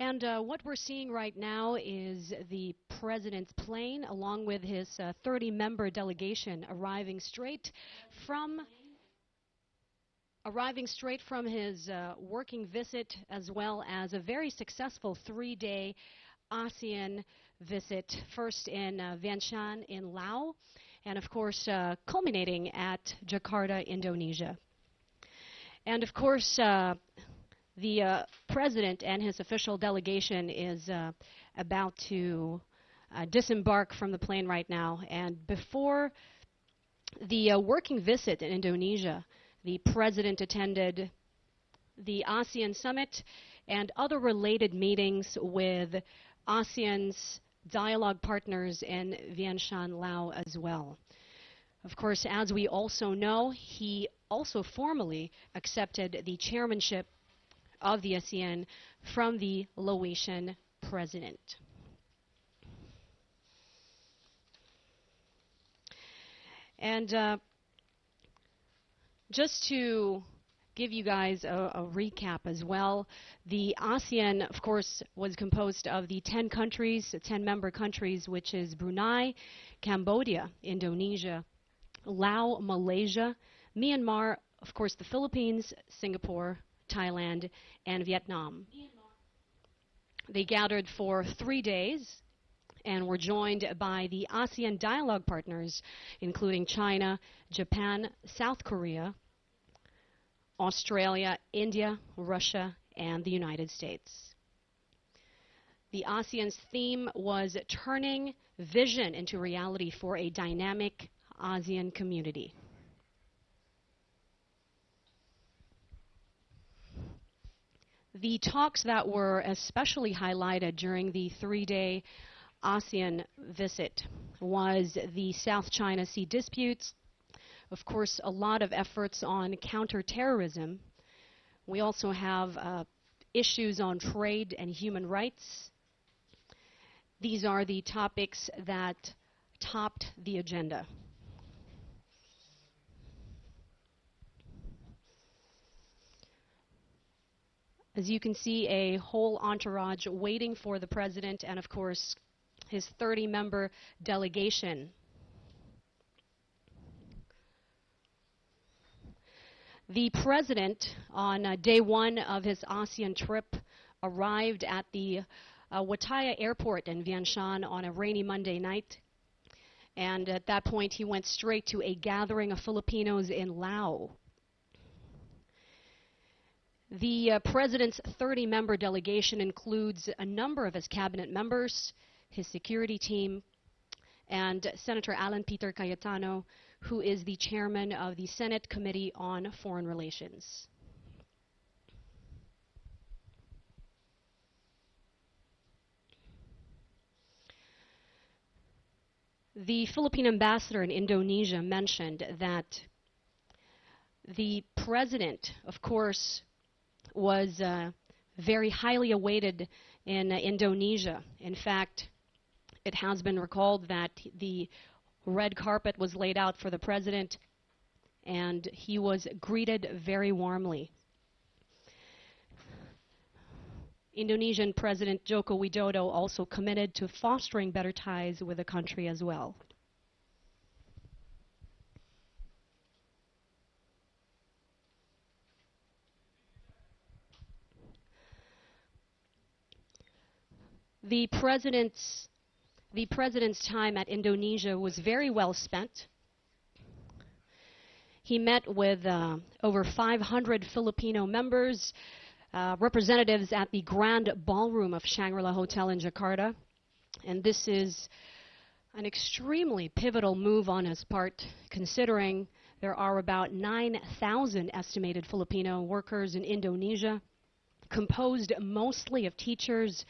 And what we're seeing right now is the president's plane, along with his 30-member delegation, arriving straight from his working visit, as well as a very successful 3-day ASEAN visit, first in Vientiane in Laos, and of course culminating at Jakarta, Indonesia. And of course, the president and his official delegation is about to disembark from the plane right now. And before the working visit in Indonesia, the president attended the ASEAN summit and other related meetings with ASEAN's dialogue partners in Vientiane, Laos as well. Of course, as we also know, he also formally accepted the chairmanship of the ASEAN from the Laotian president. And just to give you guys a recap as well, the ASEAN, of course, was composed of the 10 countries, 10 member countries, which is Brunei, Cambodia, Indonesia, Laos, Malaysia, Myanmar, of course, the Philippines, Singapore, Thailand, and Vietnam. They gathered for 3 days and were joined by the ASEAN dialogue partners, including China, Japan, South Korea, Australia, India, Russia, and the United States. The ASEAN's theme was turning vision into reality for a dynamic ASEAN community. The talks that were especially highlighted during the 3-day ASEAN visit was the South China Sea disputes, of course, a lot of efforts on counterterrorism. We also have issues on trade and human rights. These are the topics that topped the agenda. As you can see, a whole entourage waiting for the president and, of course, his 30-member delegation. The president, on day one of his ASEAN trip, arrived at the Wattaya airport in Vientiane on a rainy Monday night. And at that point, he went straight to a gathering of Filipinos in Laos. The president's 30-member delegation includes a number of his cabinet members, his security team, and Senator Alan Peter Cayetano, who is the chairman of the Senate Committee on Foreign Relations. The Philippine ambassador in Indonesia mentioned that the president, of course, was very highly awaited in Indonesia. In fact, it has been recalled that the red carpet was laid out for the president, and he was greeted very warmly. Indonesian President Joko Widodo also committed to fostering better ties with the country as well. The president's time at Indonesia was very well spent. He met with over 500 Filipino members, representatives at the Grand Ballroom of Shangri-La Hotel in Jakarta. And this is an extremely pivotal move on his part, considering there are about 9,000 estimated Filipino workers in Indonesia, composed mostly of teachers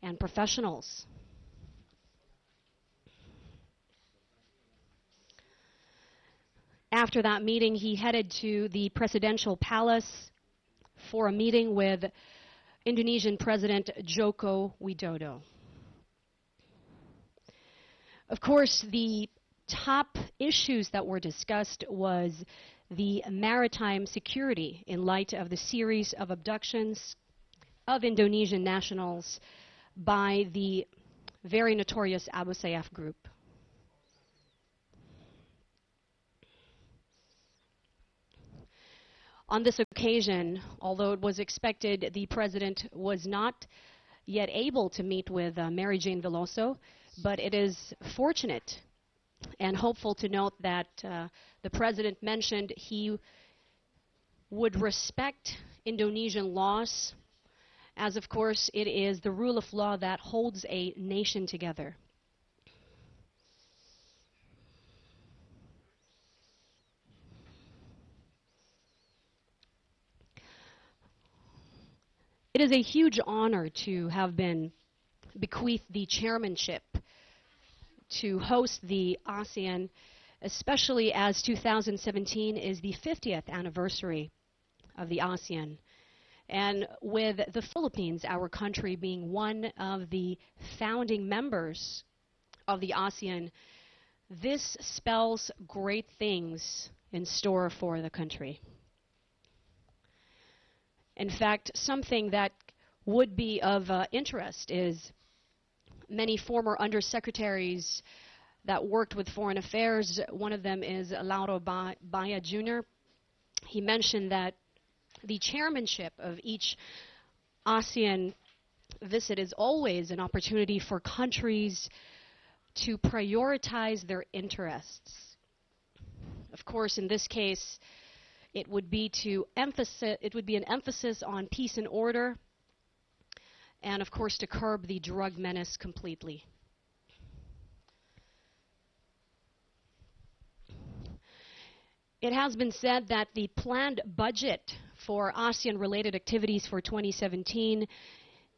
and professionals. After that meeting, he headed to the presidential palace for a meeting with Indonesian President Joko Widodo. Of course, the top issues that were discussed was the maritime security in light of the series of abductions of Indonesian nationals by the very notorious Abu Sayyaf group. On this occasion, although it was expected the president was not yet able to meet with Mary Jane Veloso, but it is fortunate and hopeful to note that the president mentioned he would respect Indonesian laws, as of course it is the rule of law that holds a nation together. It is a huge honor to have been bequeathed the chairmanship to host the ASEAN, especially as 2017 is the 50th anniversary of the ASEAN. And with the Philippines, our country being one of the founding members of the ASEAN, this spells great things in store for the country. In fact, something that would be of interest is many former undersecretaries that worked with foreign affairs. One of them is Lauro Baya Jr. He mentioned that the chairmanship of each ASEAN visit is always an opportunity for countries to prioritize their interests. Of course, in this case, it would be an emphasis on peace and order, and of course to curb the drug menace completely. It has been said that the planned budget for ASEAN-related activities for 2017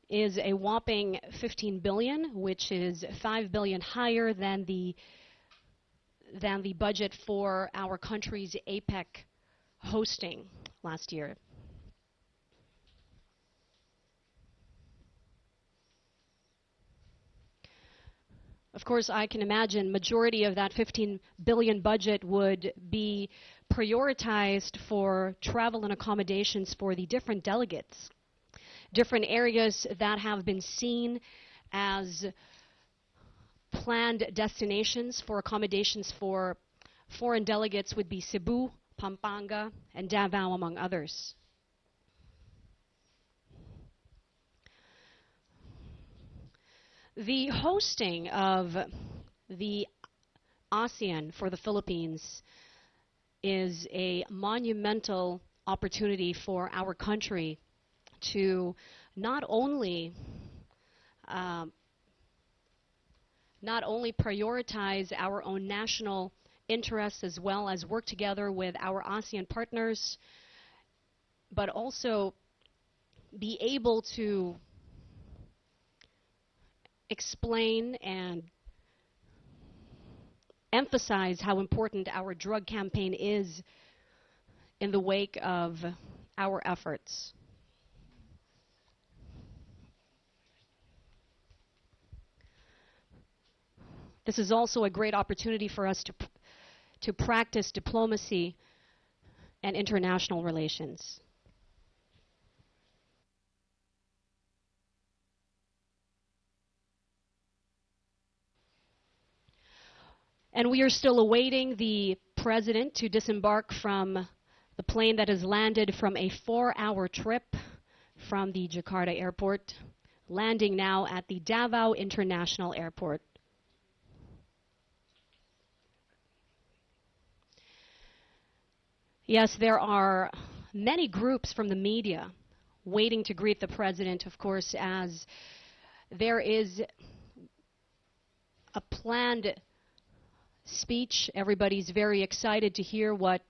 is a whopping 15 billion, which is 5 billion higher than the budget for our country's APEC hosting last year. Of course, I can imagine majority of that 15 billion budget would be prioritized for travel and accommodations for the different delegates. Different areas that have been seen as planned destinations for accommodations for foreign delegates would be Cebu, Pampanga, and Davao, among others. The hosting of the ASEAN for the Philippines is a monumental opportunity for our country to not only prioritize our own national interests as well as work together with our ASEAN partners, but also be able to explain and emphasize how important our drug campaign is in the wake of our efforts. This is also a great opportunity for us to practice diplomacy and international relations. And we are still awaiting the president to disembark from the plane that has landed from a 4-hour trip from the Jakarta airport, landing now at the Davao International Airport. Yes, there are many groups from the media waiting to greet the president, of course, as there is a planned speech. Everybody's very excited to hear what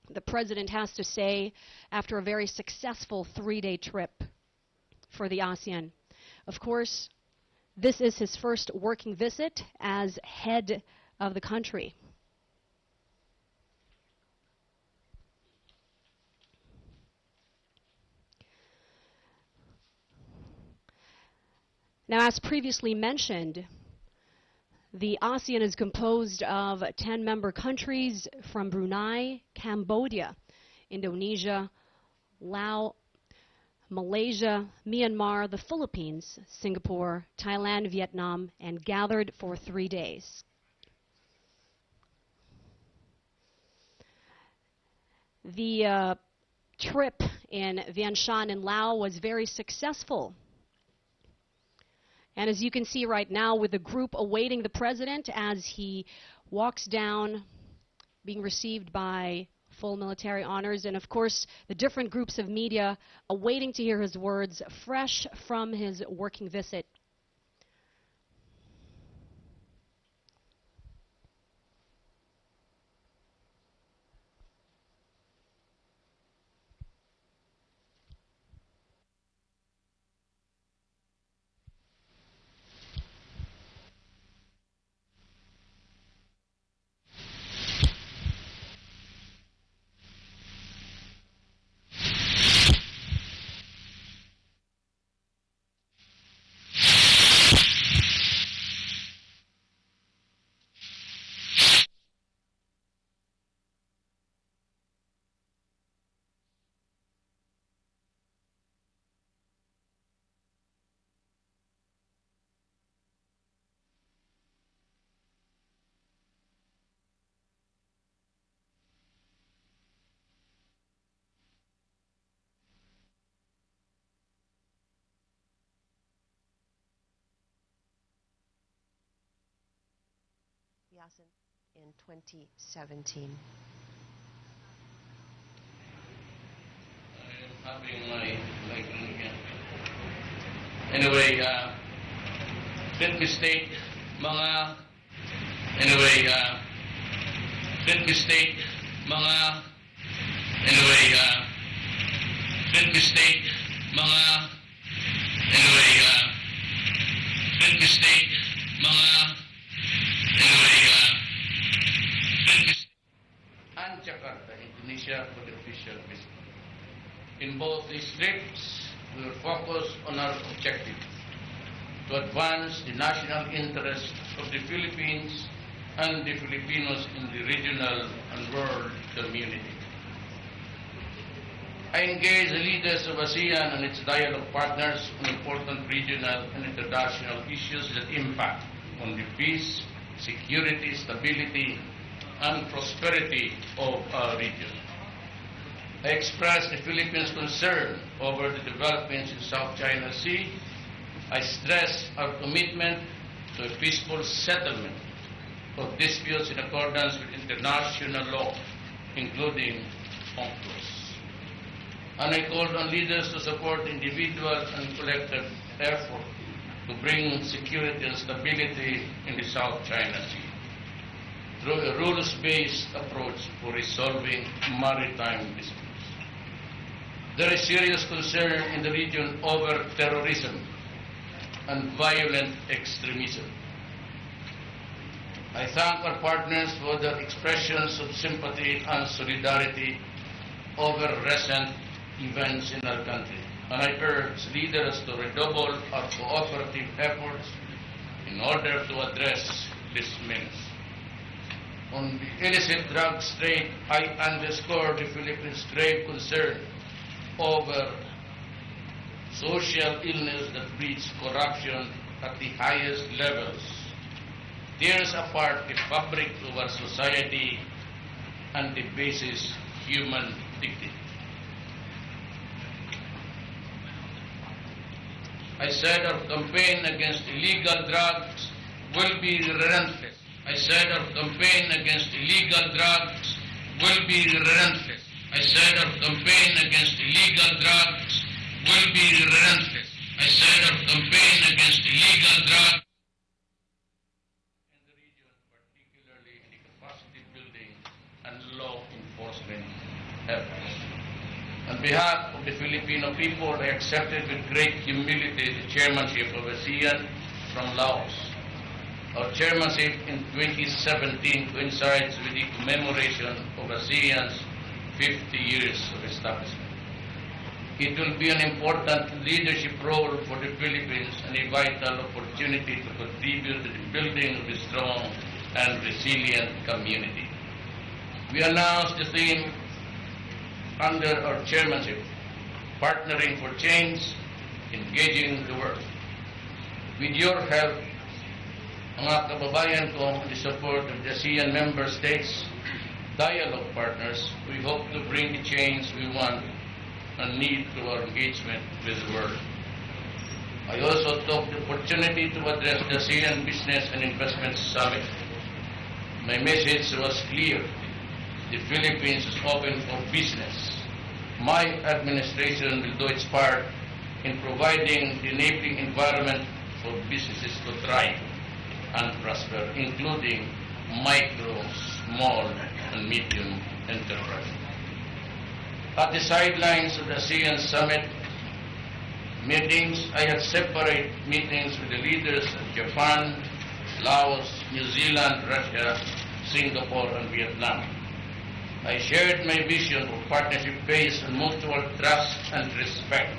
the president has to say after a very successful 3-day trip for the ASEAN. Of course, this is his first working visit as head of the country. Now, as previously mentioned, the ASEAN is composed of 10 member countries from Brunei, Cambodia, Indonesia, Laos, Malaysia, Myanmar, the Philippines, Singapore, Thailand, Vietnam, and gathered for 3 days. The trip in Vientiane in Laos was very successful. And as you can see right now, with the group awaiting the president as he walks down, being received by full military honors, and of course the different groups of media awaiting to hear his words fresh from his working visit. In 2017. I'm having my migraine again. Anyway, let me state mga anyway, let me state mga anyway, let me state mga anyway, let me state mga and Jakarta, Indonesia, for the official visit. In both these trips, we will focus on our objective to advance the national interest of the Philippines and the Filipinos in the regional and world community. I engage the leaders of ASEAN and its dialogue partners on important regional and international issues that impact on the peace, security, stability, and prosperity of our region. I express the Philippines' concern over the developments in South China Sea. I stress our commitment to a peaceful settlement of disputes in accordance with international law, including UNCLOS. And I called on leaders to support individual and collective effort to bring security and stability in the South China Sea through a rules-based approach for resolving maritime disputes. There is serious concern in the region over terrorism and violent extremism. I thank our partners for their expressions of sympathy and solidarity over recent events in our country, and I urge leaders to redouble our cooperative efforts in order to address this menace. On the illicit drugs trade, I underscore the Philippines' grave concern over social illness that breeds corruption at the highest levels, tears apart the fabric of our society and debases human dignity. I said our campaign against illegal drugs will be relentless. I said our campaign against illegal drugs will be relentless. I said our campaign against illegal drugs will be relentless. I said our campaign against illegal drugs in the region, particularly in the capacity building and law enforcement efforts. On behalf of the Filipino people, I accepted with great humility the chairmanship of ASEAN from Laos. Our chairmanship in 2017 coincides with the commemoration of ASEAN's 50 years of establishment. It will be an important leadership role for the Philippines and a vital opportunity to contribute to the building of a strong and resilient community. We announced the theme under our chairmanship, partnering for change, engaging the world. With your help, mga kababayan ko, and the support of the ASEAN member states, dialogue partners, we hope to bring the change we want and need to our engagement with the world. I also took the opportunity to address the ASEAN Business and Investment Summit. My message was clear. The Philippines is open for business. My administration will do its part in providing the enabling environment for businesses to thrive and prosper, including micro, small, and medium enterprises. At the sidelines of the ASEAN Summit meetings, I had separate meetings with the leaders of Japan, Laos, New Zealand, Russia, Singapore, and Vietnam. I shared my vision of partnership based on mutual trust and respect.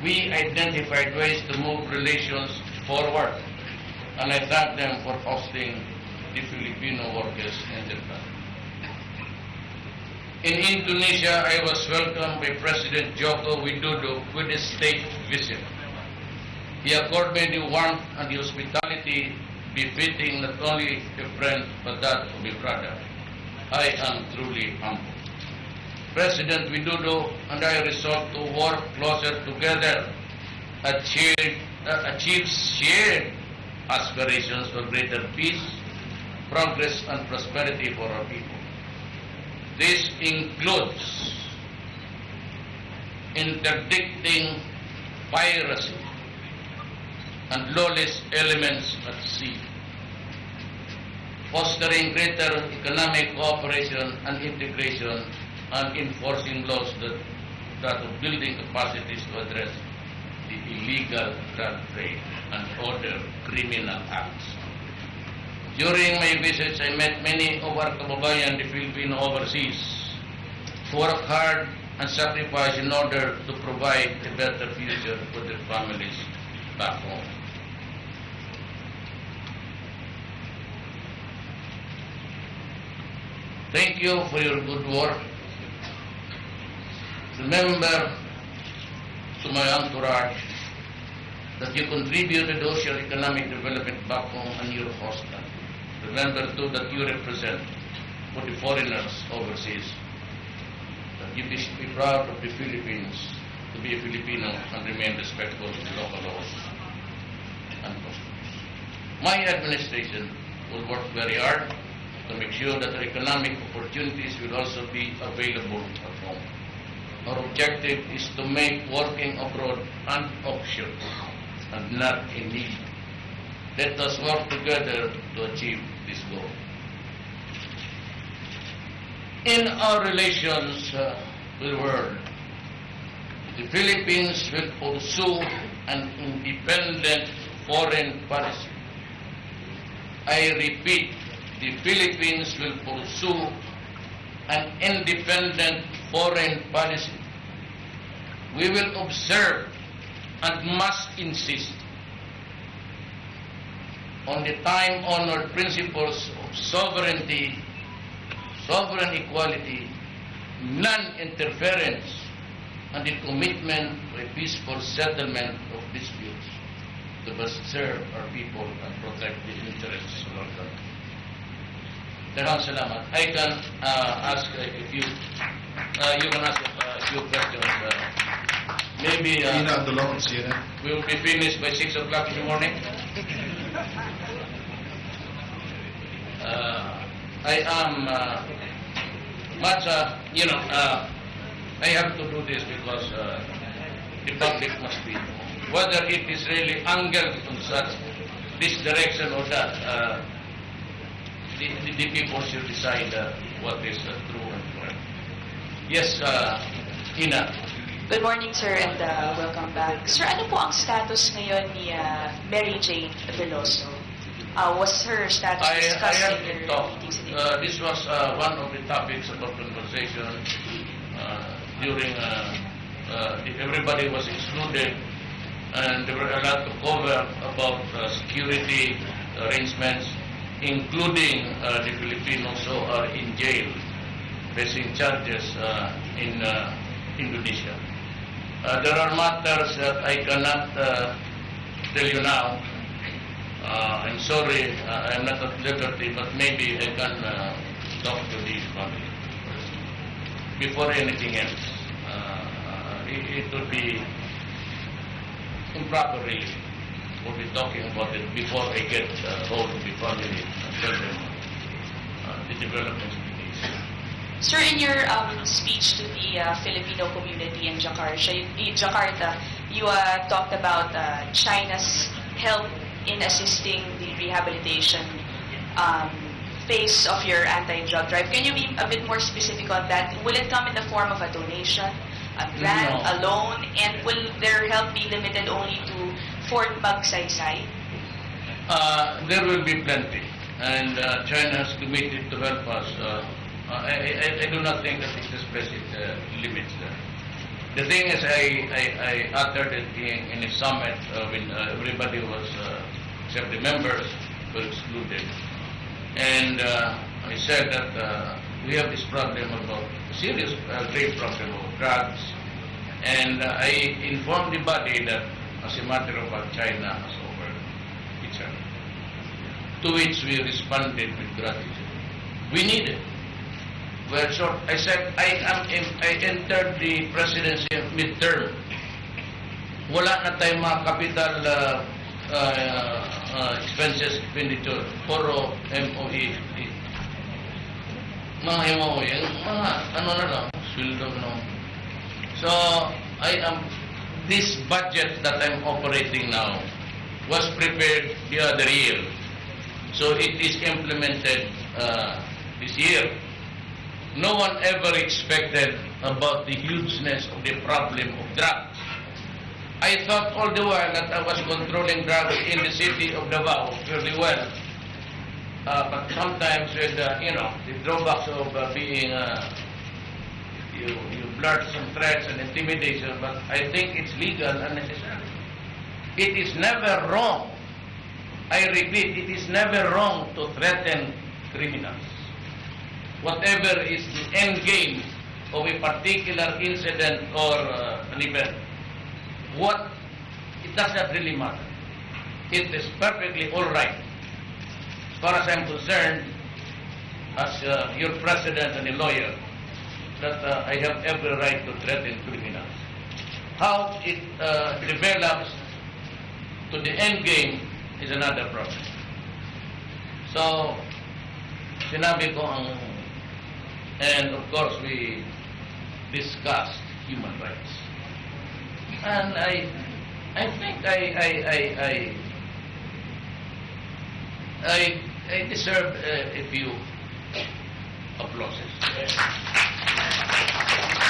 We identified ways to move relations forward, and I thank them for hosting the Filipino workers in Japan. In Indonesia, I was welcomed by President Joko Widodo with a state visit. He accorded me the warmth and the hospitality befitting not only a friend but that of a brother. I am truly humbled. President Widodo and I resolved to work closer together, achieve shared aspirations for greater peace, progress, and prosperity for our people. This includes interdicting piracy and lawless elements at sea, fostering greater economic cooperation and integration, and enforcing laws that are building capacities to address the illegal drug trade and other criminal acts. During my visits, I met many of our kababayan, the Filipino overseas, who work hard and sacrifice in order to provide a better future for their families back home. Thank you for your good work. Remember to my entourage that you contributed to social economic development back home and your host country. Remember too that you represent for the foreigners overseas, that you should be proud of the Philippines, to be a Filipino and remain respectful of the local laws and customs. My administration will work very hard to make sure that our economic opportunities will also be available at home. Our objective is to make working abroad an option and not a need. Let us work together to achieve this goal. In our relations with the world, the Philippines will pursue an independent foreign policy. I repeat, the Philippines will pursue an independent foreign policy. We will observe and must insist on the time-honored principles of sovereignty, sovereign equality, non-interference, and the commitment to a peaceful settlement of disputes to best serve our people and protect the interests of our country. Maraming salamat. I can ask if you can ask a few questions. Maybe we will be finished by 6 o'clock in the morning. I am much, I have to do this because the public must be, whether it is really angled on such this direction or that, the people should decide what is true and correct. Yes, Ina. Good morning, sir, and welcome back. Sir, ano po ang status ngayon ni Mary Jane Veloso? Was her status discussed in your meetings? This was one of the topics of our conversation during everybody was excluded, and there were a lot to cover about security arrangements, including the Filipinos who are in jail facing charges in Indonesia. There are matters that I cannot tell you now. I'm sorry, I'm not at liberty, but maybe I can talk to the family before anything else. It would be improper, really. We'll be talking about it before I get hold of the family and tell them the developments of the case. Sir, in your speech to the Filipino community in Jakarta, you talked about China's help in assisting the rehabilitation phase of your anti-drug drive. Can you be a bit more specific on that? Will it come in the form of a donation, a grant, No. a loan, and will their help be limited only to Fort Magsaysay? There will be plenty, and China has committed to help us. I do not think that it expresses limits there. The thing is, I uttered it in a summit when everybody was, except the members, were excluded. And I said that we have this problem about, serious, grave problem of drugs. And I informed the body that, as a matter of fact, China has offered its help. To which we responded with gratitude. We need it. Well, short, I said, I entered the presidency midterm. Wala na tayong mga capital expenses expenditure. Puro MOE. Mga MOE, mga ano na lang, sweldo no. So, this budget that I'm operating now was prepared the other year. So it is implemented this year. No one ever expected about the hugeness of the problem of drugs. I thought all the while that I was controlling drugs in the city of Davao fairly well. But sometimes with, the drawbacks of being, you blurt some threats and intimidation, but I think it's legal and necessary. It is never wrong. I repeat, it is never wrong to threaten criminals. Whatever is the end game of a particular incident or an event, it does not really matter. It is perfectly all right. As far as I'm concerned, as your president and a lawyer, that I have every right to threaten criminals. How it develops to the end game is another problem. So, sinabi ko and of course we discussed human rights. And I think I deserve a few applauses.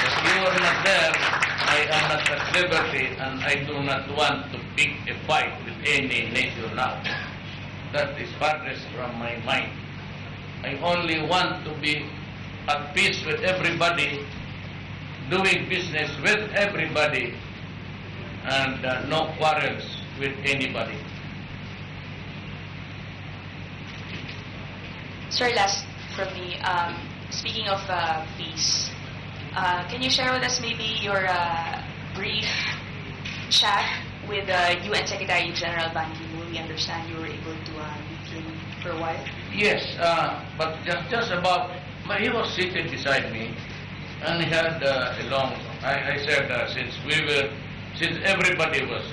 If you are not there, I am not at liberty, and I do not want to pick a fight with any nature now. That is farthest from my mind. I only want to be at peace with everybody, doing business with everybody, and no quarrels with anybody. Sir, last from me. Speaking of peace, can you share with us maybe your brief chat with UN Secretary General Ban Ki-moon? We understand you were able to meet him for a while. Yes, but just about, but he was seated beside me, and he had a long, I said, since everybody was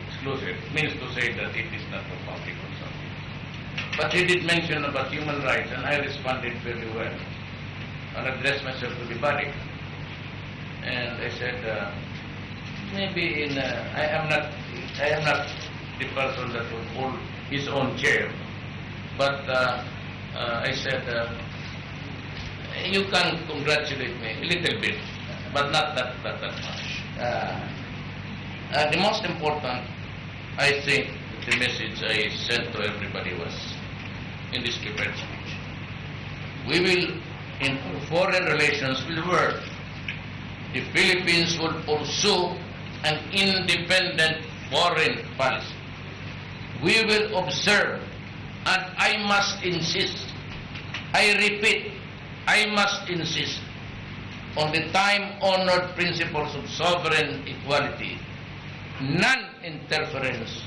exclusive, means to say that it is not for public consumption. But he did mention about human rights, and I responded very well, and addressed myself to the body. And I said, maybe I am not the person that would hold his own chair, but I said, you can congratulate me a little bit, but not that much. The most important, I think, the message I sent to everybody was in this prepared speech. We will, in foreign relations with the world, the Philippines will pursue an independent foreign policy. We will observe, and I must insist, I repeat, I must insist on the time-honored principles of sovereign equality, non-interference,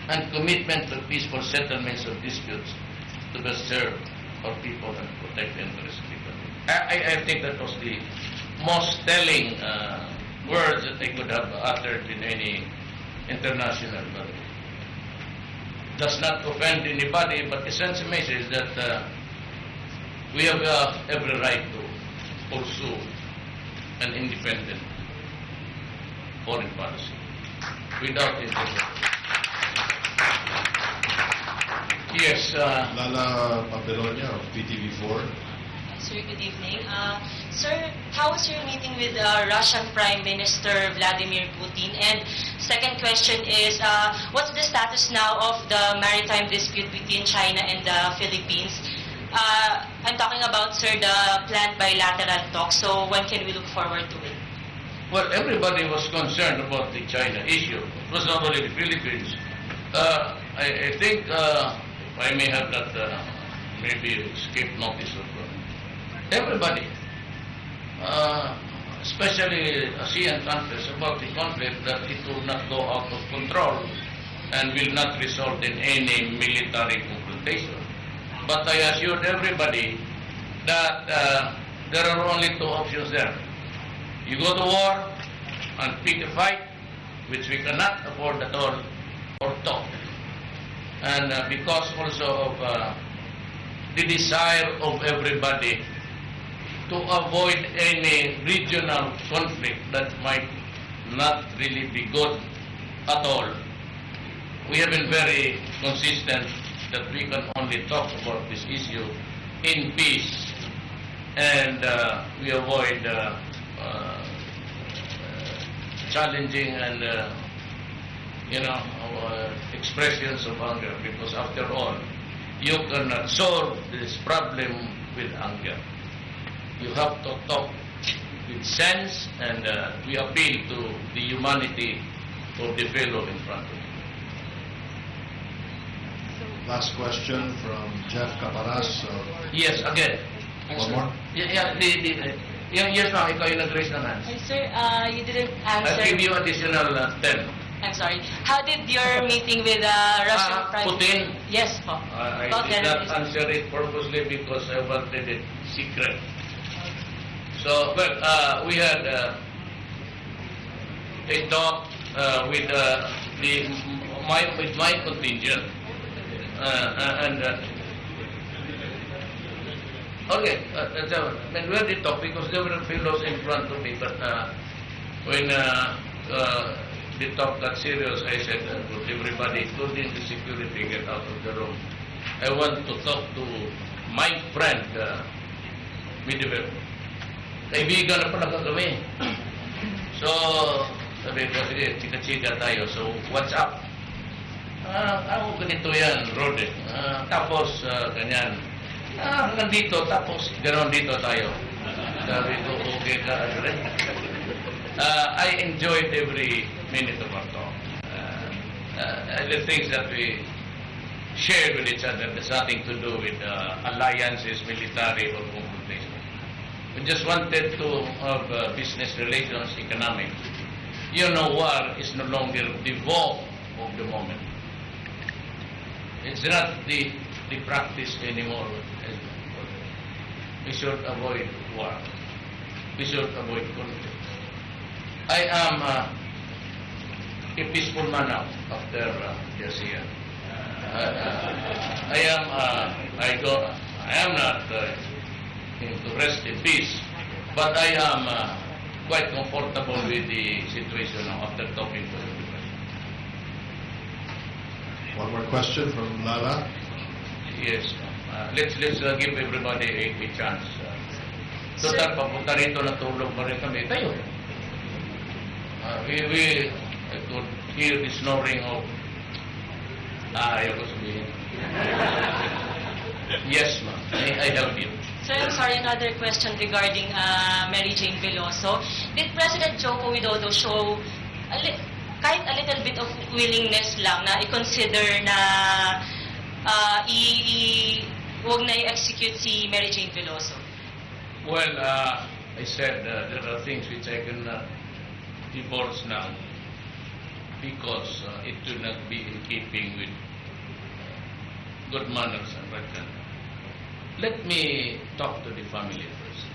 and commitment to peaceful settlements of disputes to best serve our people and protect the interests of people. I think that was the most telling words that I could have uttered in any international body. Does not offend anybody, but it sends a message that we have every right to pursue an independent foreign policy without interference. Yes. Lala Papelonia of PTV4. Sir, good evening. Sir, how was your meeting with Russian Prime Minister Vladimir Putin? And second question is, what's the status now of the maritime dispute between China and the Philippines? I'm talking about, sir, the planned bilateral talks. So when can we look forward to it? Well, everybody was concerned about the China issue. It was not only the Philippines. I think I may have that maybe escape notice of everybody, especially ASEAN countries, about the conflict, that it will not go out of control and will not result in any military confrontation. But I assured everybody that there are only two options there. You go to war and pick a fight, which we cannot afford at all, or talk. And because also of the desire of everybody to avoid any regional conflict that might not really be good at all, we have been very consistent that we can only talk about this issue in peace, and we avoid challenging and expressions of anger, because after all, you cannot solve this problem with anger. You have to talk with sense, and we appeal to the humanity of the fellow in front of you. Last question from Jeff Caparas. Yes, again. One more? Yes, ma'am, ikaw yung nag-raise ng hands. Sir, you didn't answer. I'll give you additional 10. I'm sorry. How did your meeting with Russian Prime Putin? Yes, po. I About did not that. answer it purposely because I wanted it secret. So, well, we had a talk with my contingent, and okay, we had the talk because there were fellows in front of me, but when the talk got serious, I said to everybody, including the security, get out of the room. I want to talk to my friend, Medvedev. Kaibigan na pala kami. So, sabi ko, sige, chika-chika tayo. So, what's up? Ako ganito yan, Rode. Tapos, ganyan. Hanggang dito, tapos, gano'n dito tayo. Sabi ko, okay ka, Adre. I enjoyed every minute of our talk. The things that we shared with each other has nothing to do with alliances, military, or confrontation. We just wanted to have business relations, economic. You know, war is no longer the vogue of the moment. It's not the practice anymore. We should avoid war. We should avoid conflict. I am a peaceful man now after the ASEAN. I am not to rest in peace, but I am quite comfortable with the situation now after talking to everybody. One more question from Lala. Yes, let's give everybody a chance. Total, papunta rito, natulog pa rin kami. Tayo. I could hear the snoring of ayaw ko sabihin. Yes, ma'am. I help you. Sir, I'm sorry, another question regarding Mary Jane Veloso. Did President Joko Widodo show kahit a little bit of willingness lang na i-consider na huwag na i-execute si Mary Jane Veloso? Well, I said there are things which I cannot divorce now because it will not be in keeping with good manners and right conduct. Let me talk to the family first.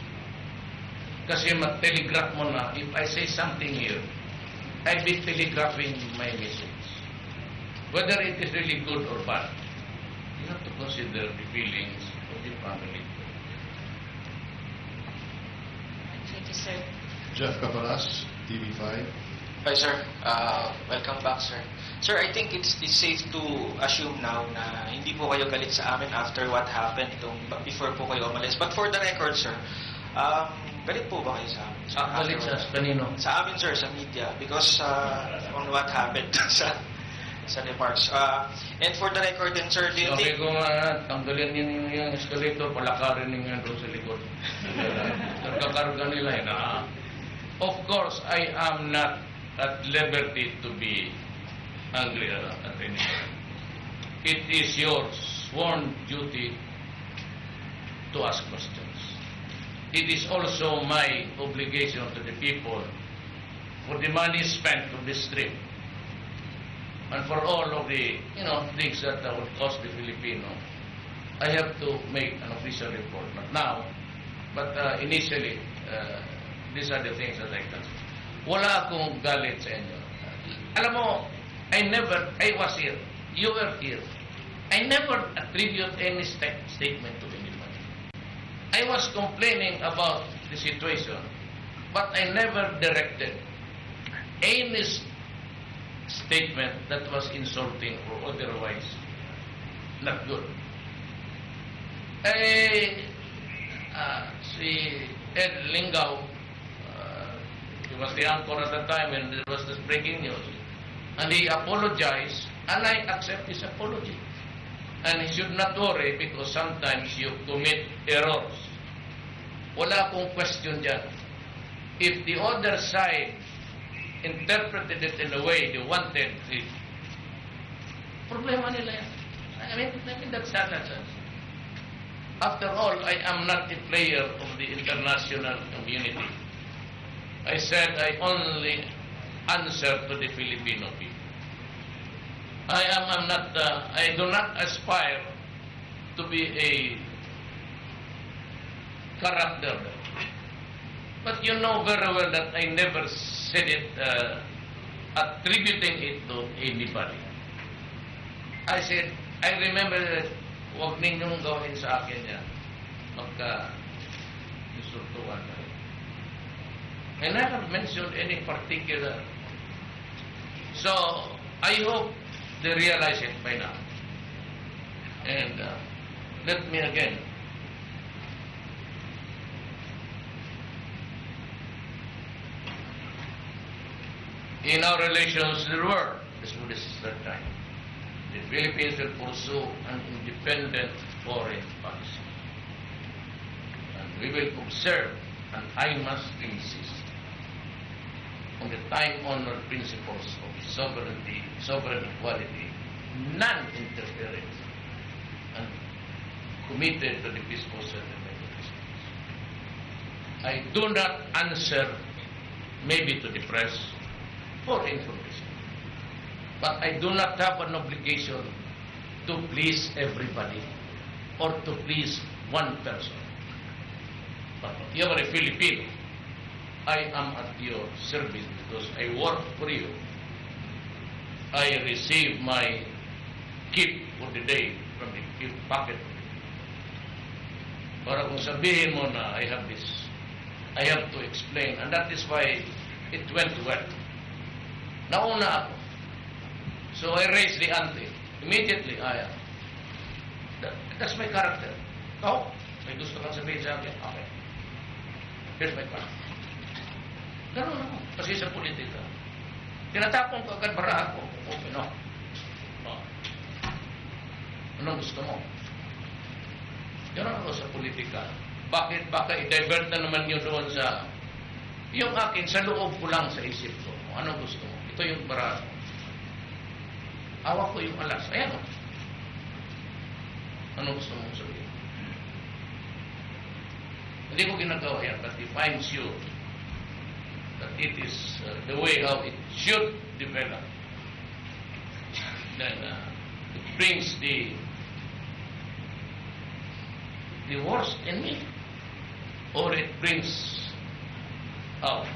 Kasi mag-telegraph mo na, if I say something here, I'll be telegraphing my message. Whether it is really good or bad, you have to consider the feelings of the family. Thank you, sir. Jeff Caparas, TV5. Hi, sir. Welcome back, sir. Sir, I think it's safe to assume now na hindi po kayo galit sa amin after what happened before po kayo umalis. But for the record, sir, galit po ba kayo sa amin? Sir, Galit sa kanino? Sa amin, sir, sa media. Because on what happened sa remarks. And for the record din, sir, do you Sabi think... ko nga, tanggalin yung escalator, palakarin nga doon sa likod. Nagkakarga nila yun. Of course, I am not at liberty to be angry at anyone. It is your sworn duty to ask questions. It is also my obligation to the people for the money spent on this trip and for all of the things that would cost the Filipino. I have to make an official report, not now, but initially, these are the things that I can. Wala akong galit sa inyo. Alam mo, I was here. You were here. I never attribute any statement to anybody. I was complaining about the situation, but I never directed any statement that was insulting or otherwise not good. Si Ed Lingao, he was the anchor at the time when there was this breaking news. And he apologized, and I accept his apology. And he should not worry because sometimes you commit errors. Wala akong question dyan. If the other side interpreted it in a way they wanted it, problema nila yan. I mean that's nonsense. After all, I am not a player of the international community. I said I only answer to the Filipino people. I do not aspire to be a character. But you know very well that I never said it attributing it to anybody. I said, I remember that huwag ninyong gawin sa akin yan. Magka-insultuan. I never mentioned any particular. So, I hope they realize it by now. And let me again in our relations with the world, this is the third time, the Philippines will pursue an independent foreign policy. And we will observe, and I must insist, on the time-honored principles of sovereignty, sovereign equality, non-interference, and committed to the peaceful settlement of disputes. I do not answer maybe to the press for information, but I do not have an obligation to please everybody or to please one person. But if you are a Filipino, I am at your service because I work for you. I receive my gift for the day from the gift pocket. Para kung sabihin mo na I have this, I have to explain, and that is why it went well. Nauna ako. So I raised the ante. Immediately, that's my character. Ikaw, may gusto kang sabihin sa akin, okay. Here's my character. Ganun ako. Kasi sa politika. Tinatapon ko agad bara ako. Okay, no? Anong gusto mo? Ganun ako sa politika. Bakit? Baka i-divert na naman yun doon sa... Yung akin, sa loob ko lang sa isip ko. Anong gusto mo? Ito yung bara ko. Hawak ko yung alas. Ayan o. Anong gusto mo sabihin? Hindi ko ginagawa yan, but if I'm sure that it is the way how it should develop, then it brings the worst in me, or it brings out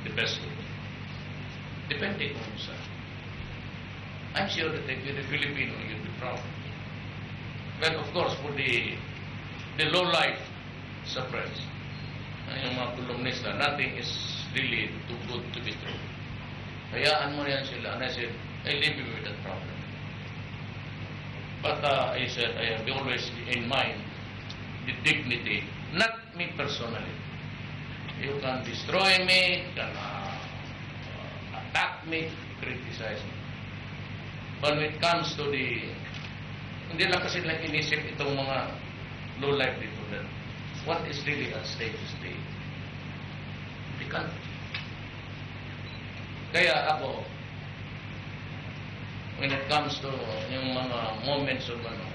the best of me, depending on sir. I'm sure that if you're a Filipino, you'll be proud. But of course, for the low life suppress, yung mga kolumnista, nothing is really too good to be true. Hayaan mo yan sila. And I said, I live with that problem. But I said, I have always in mind the dignity, not me personally. You can destroy me, you can attack me, criticize me. But when it comes to the, hindi lang kasi lang inisip itong mga low life people that what is really at stake is the country. Kaya ako, when it comes to yung mga moments of ano,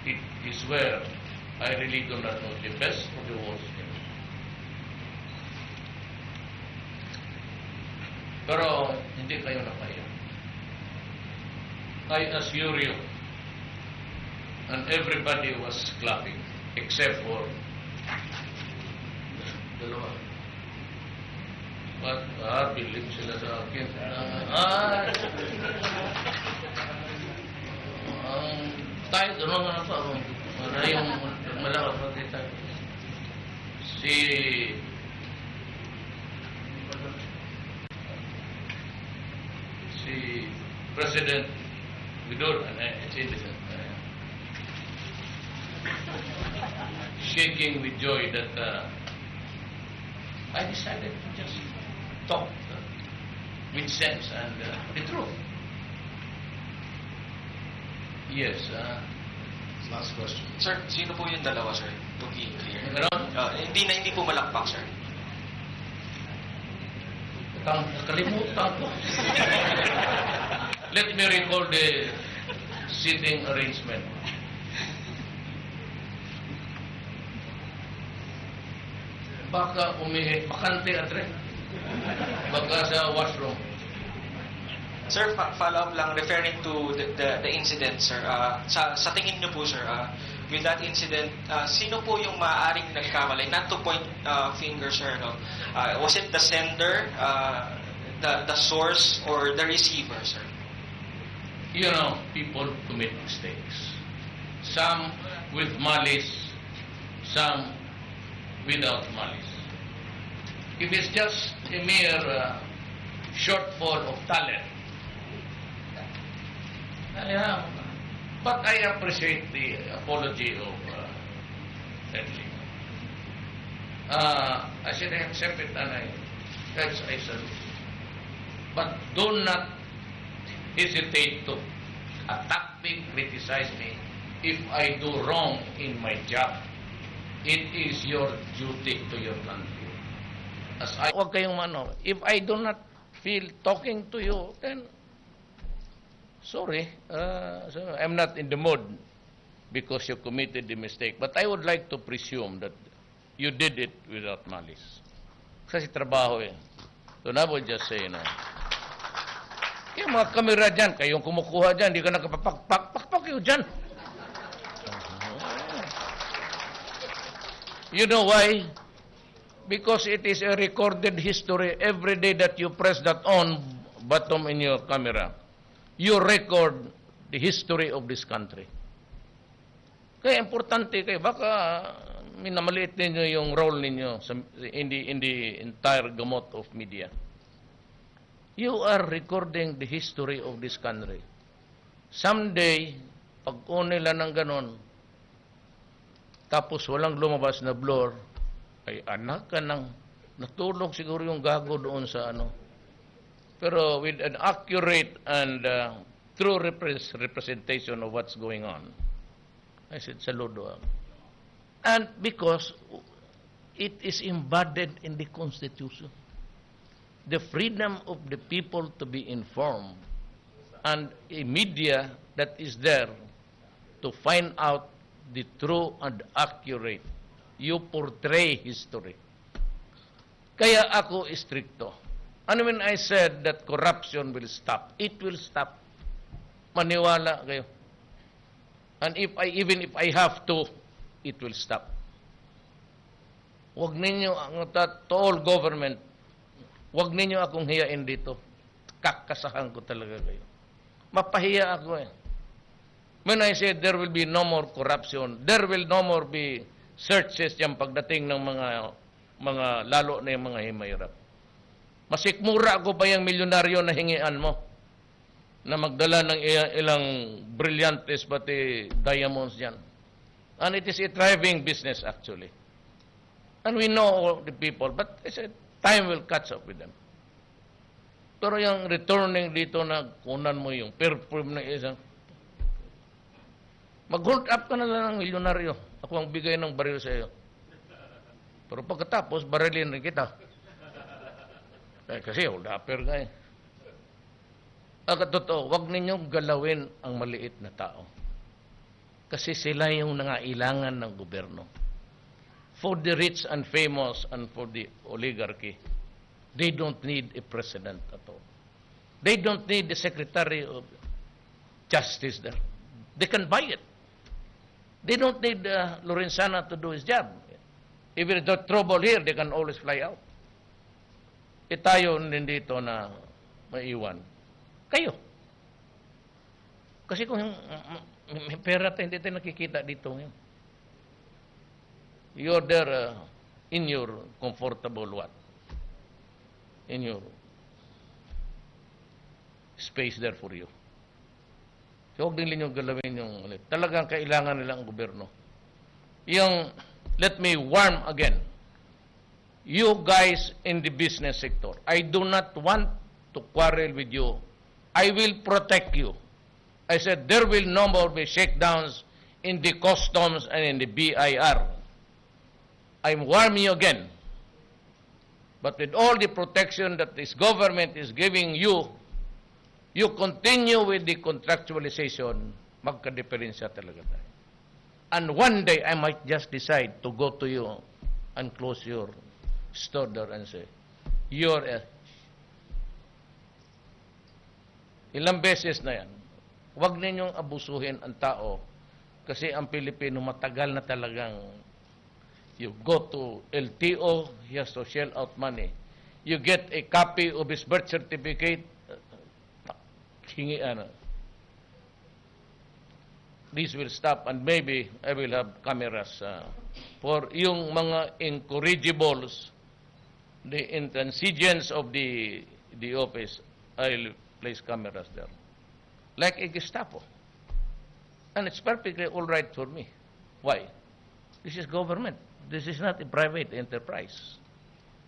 it is where I really do not know the best or the worst. Pero hindi kayo napaya. I assure you, and everybody was clapping except for dalawa. But believe sila sa akin. Tayo doon nga pa. Marayong malawak pa kita. Si President Widodo, shaking with joy that I decided to just talk with sense and the truth. Yes. Last question. Sir, sino po yung dalawa, sir? To be clear. Hindi po malakpak, sir. Kalimutan ko. Let me recall the seating arrangement. Baka umihi, bakante adre. Baka sa washroom. Sir, follow-up lang, referring to the incident, sir. Sa tingin niyo po, sir, with that incident, sino po yung maaaring nagkamali? Not to point fingers, sir, no? Was it the sender, the source, or the receiver, sir? You know, people commit mistakes. Some with malice, some without malice. If it's just a mere shortfall of talent, but I appreciate the apology of Edley. I said I accept it and I salute. But do not hesitate to attack me, criticize me if I do wrong in my job. It is your duty to your country. Huwag kayong if I do not feel talking to you, then sorry, I'm not in the mood because you committed the mistake. But I would like to presume that you did it without malice. Kasi trabaho eh. So I would just say, kaya mga kamera dyan, kayong kumukuha dyan, hindi ka nakapakpak kayo dyan. You know why? Because it is a recorded history. Every day that you press that on button in your camera, you record the history of this country. Kaya importante kayo. Baka minamaliit ninyo yung role ninyo in the entire gamut of media. You are recording the history of this country. Someday, pag-on nila ng ganon, tapos walang lumabas na blur, ay anak ka ng natulog siguro yung gago doon sa Pero with an accurate and true representation of what's going on, I said, saludo. And because it is embodied in the Constitution. The freedom of the people to be informed and a media that is there to find out the true and accurate You portray history. Kaya ako istrikto. And when I said that corruption will stop, it will stop. Maniwala kayo. And even if I have to, it will stop. Huwag ninyo, to all government, huwag ninyo akong hiyain dito. Kakasahan ko talaga kayo. Mapahiya ako eh. When I said there will be no more corruption, there will no more be searches yung pagdating ng mga lalo na yung mga himayarap. Masikmura ko pa yung milyonaryo na hingian mo na magdala ng ilang brilliantes pati diamonds yan. And it is a thriving business actually. And we know all the people, but I said, time will catch up with them. Pero yung returning dito na kunan mo yung perfume na isang, mag-hold up ka na lang ng milyonaryo. Ako ang bigay ng baril sa iyo. Pero pagkatapos, barilin rin kita. Kasi hold upper ka eh. Totoo, huwag ninyong galawin ang maliit na tao. Kasi sila yung nangailangan ng gobyerno. For the rich and famous and for the oligarchy, they don't need a president at all. They don't need the Secretary of Justice there. They can buy it. They don't need Lorenzana to do his job. If there's trouble here, they can always fly out. Tayo din dito na maiwan. Kayo. Kasi kung may pera tayo, hindi tayo nakikita dito ngayon. You're there in your comfortable what? In your space there for you. So, huwag din ninyong galawin yung talagang kailangan nilang gobyerno. Yung, let me warn again, you guys in the business sector, I do not want to quarrel with you. I will protect you. I said, there will no more be shakedowns in the customs and in the BIR. I'm warning you again. But with all the protection that this government is giving you, you continue with the contractualization, magka-diferensya talaga tayo. And one day, I might just decide to go to you and close your store there and say, you're a... Ilang beses na yan. Huwag ninyong abusuhin ang tao kasi ang Pilipino matagal na talagang you go to LTO, he has to shell out money. You get a copy of his birth certificate, hingian. This will stop and maybe I will have cameras for yung mga incorrigibles, the intransigence of the office, I'll place cameras there. Like a Gestapo. And it's perfectly all right for me. Why? This is government. This is not a private enterprise.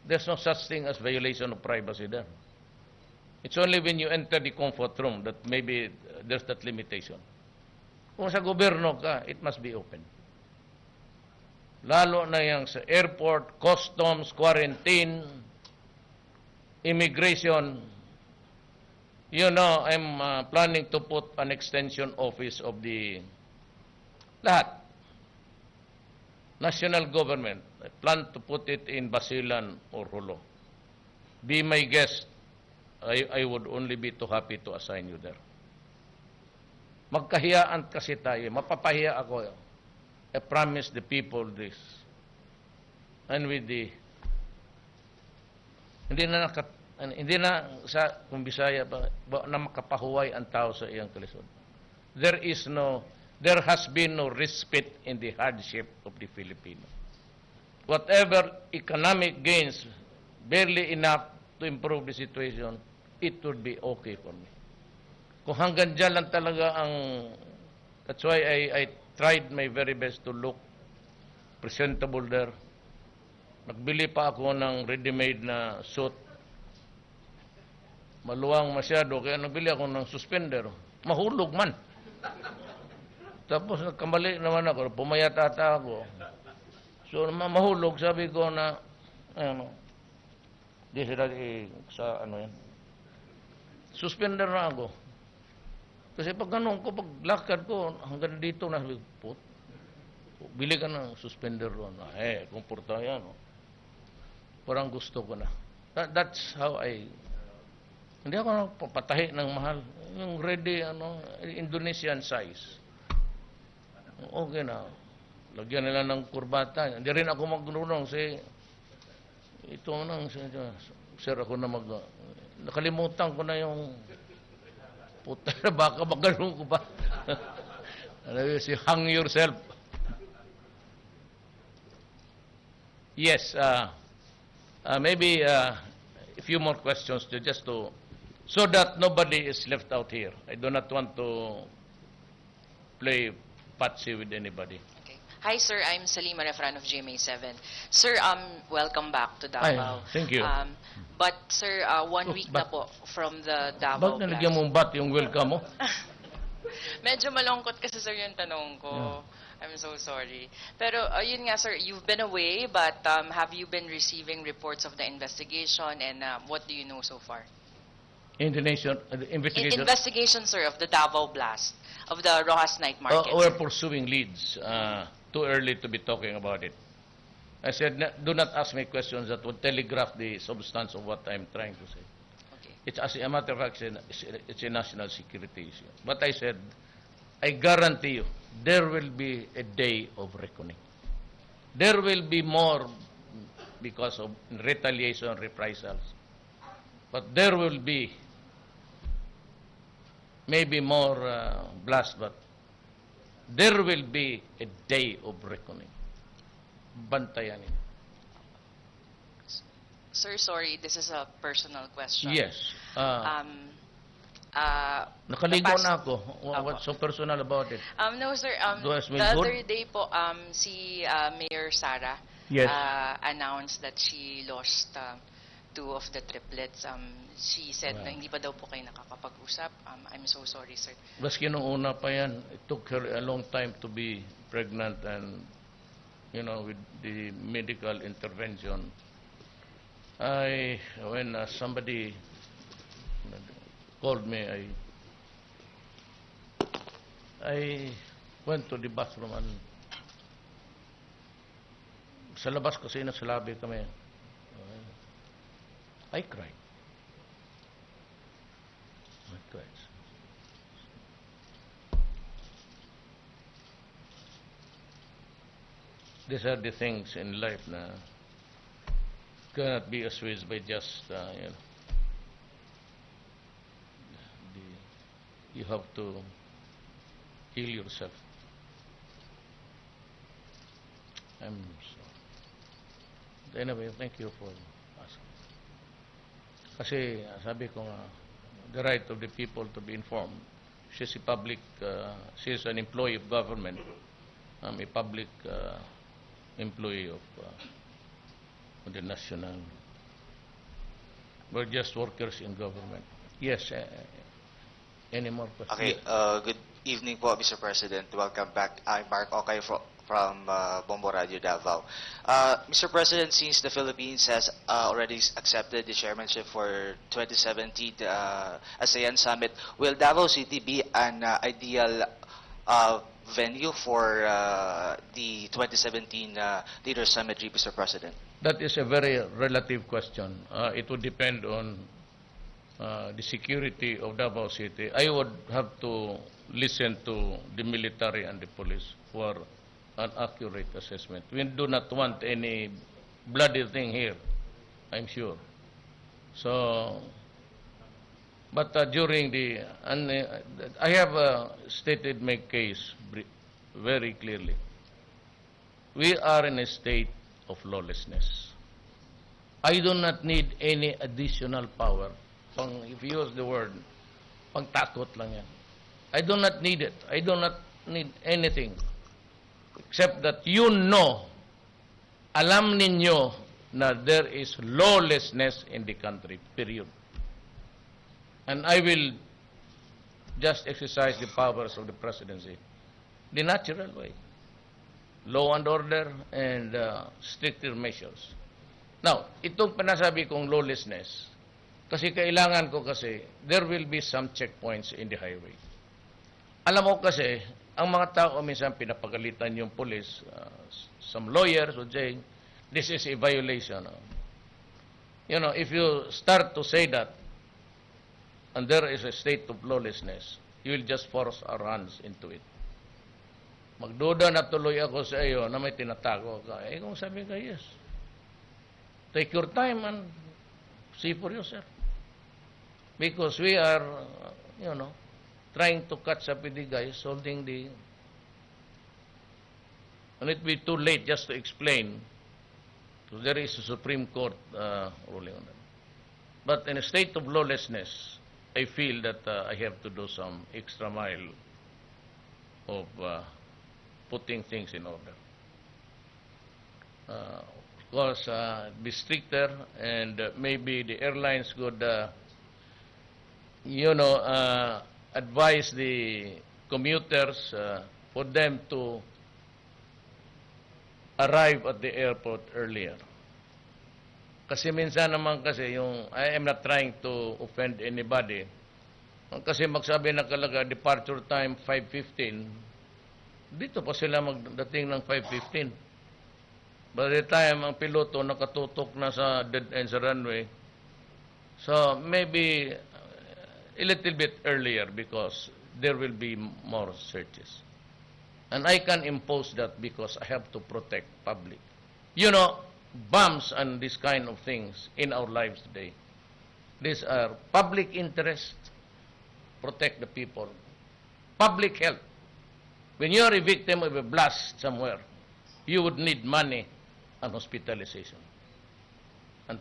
There's no such thing as violation of privacy there. It's only when you enter the comfort room that maybe there's that limitation. Kung sa gobyerno ka, it must be open. Lalo na yung sa airport, customs, quarantine, immigration. You know, I'm planning to put an extension office of the lahat. National government. I plan to put it in Basilan or Hulo. Be my guest. I would only be too happy to assign you there. Magkahiyaan kasi tayo. Mapapahiya ako. I promise the people this. And with the... Hindi na sa kung Bisaya na makapahuway ang tao sa iyang kalisod. There has been no respite in the hardship of the Filipino. Whatever economic gains, barely enough to improve the situation, it would be okay for me. Kung hanggang dyan lang talaga ang... That's why I tried my very best to look presentable there. Nagbili pa ako ng ready-made na suit. Maluwang masyado, kaya nagbili ako ng suspender. Mahulog man. Tapos nagkamali naman ako, pumayat ata ako. So mahulog, sabi ko na, di sila sa ano yan. Suspender na ako. Kasi pag ganun ko, pag lakad ko, hanggang dito na, bili ka ng suspender doon. Komporta yan. Oh. Parang gusto ko na. That's how hindi ako nagpapatahi ng mahal. Yung ready, Indonesian size. Okay na. Lagyan nila ng kurbata. Hindi rin ako magrunong. Ito nang, sir, ako na nakalimutan ko na yung puta na baka magalong ko ba? Hang yourself. Yes, maybe a few more questions so that nobody is left out here. I do not want to play patsy with anybody. Okay. Hi, sir. I'm Salima Refran of GMA7. Sir, welcome back to Davao. Thank you. But, sir, 1 week na po from the Davao Bakit nalagyan mong bat yung welcome mo? Medyo malungkot kasi, sir, yung tanong ko. I'm so sorry. Pero, yun nga, sir, you've been away, but have you been receiving reports of the investigation, and what do you know so far? Investigation? Investigation, sir, of the Davao blast, of the Rojas Night Market. We're pursuing leads. Too early to be talking about it. I said, do not ask me questions that would telegraph the substance of what I'm trying to say. Okay. It's, as a matter of fact, it's a national security issue. But I said, I guarantee you, there will be a day of reckoning. There will be more because of retaliation, reprisals. But there will be maybe more blast, but there will be a day of reckoning. Bantayan ninyo. Sir, sorry, this is a personal question. Yes. Nakaligo na ako. What's so personal about it? No, sir. Do I smell The good? other day po, si Mayor Sara Yes. announced that she lost 2 of the triplets. She said na hindi pa daw po kayo nakakapag-usap. I'm so sorry, sir. Maski nung una pa yan, it took her a long time to be pregnant and, with the medical intervention. When somebody called me, I went to the bathroom and sa labas kasi nasa labi kami. I cried. These are the things in life na cannot be assuaged by just, you have to heal yourself. I'm sorry. Anyway, thank you for asking. Kasi sabi ko nga, the right of the people to be informed. She's a public, she's an employee of government. I'm a public employee of the national. We're just workers in government. Yes, any more questions? Okay, good evening po, Mr. President. Welcome back. I'm Mark Okay from Bombo Radio Davao. Mr. President, since the Philippines has already accepted the chairmanship for 2017 ASEAN Summit, will Davao City be an ideal venue for the 2017 Leaders Summit, Mr. President? That is a very relative question. It would depend on the security of Davao City. I would have to listen to the military and the police for an accurate assessment. We do not want any bloody thing here, I'm sure. So, but during I have stated my case very clearly. We are in a state of lawlessness. I do not need any additional power. If you use the word, pangtakot lang yan. I do not need it. I do not need anything. Except that alam ninyo na there is lawlessness in the country, period. And I will just exercise the powers of the presidency the natural way. Law and order and stricter measures. Now, itong panasabi kong lawlessness, kasi kailangan ko there will be some checkpoints in the highway. Alam mo kasi, ang mga tao minsan pinapagalitan yung police. Some lawyers would say, this is a violation. You know, if you start to say that, and there is a state of lawlessness, you will just force our hands into it. Magduda na tuloy ako sa iyo na may tinatago ka. Eh kung sabi ka, yes. Take your time and see for yourself. Because we are, you know, trying to catch up with the guys holding the... And it will be too late just to explain. So there is a Supreme Court ruling on that. But in a state of lawlessness, I feel that I have to do some extra mile of putting things in order. Of course, be stricter, and maybe the airlines could, you know, advise the commuters for them to arrive at the airport earlier. Kasi minsan naman kasi yung, I am not trying to offend anybody. Kasi magsabi na kalaga, departure time 5:15, dito pa sila magdating ng 5:15. By the time ang piloto nakatutok na sa dead end sa runway, so maybe a little bit earlier because there will be more searches. And I can impose that because I have to protect public. You know, bombs and this kind of things in our lives today, these are public interest, protect the people. Public health. When you are a victim of a blast somewhere, you would need money and hospitalization and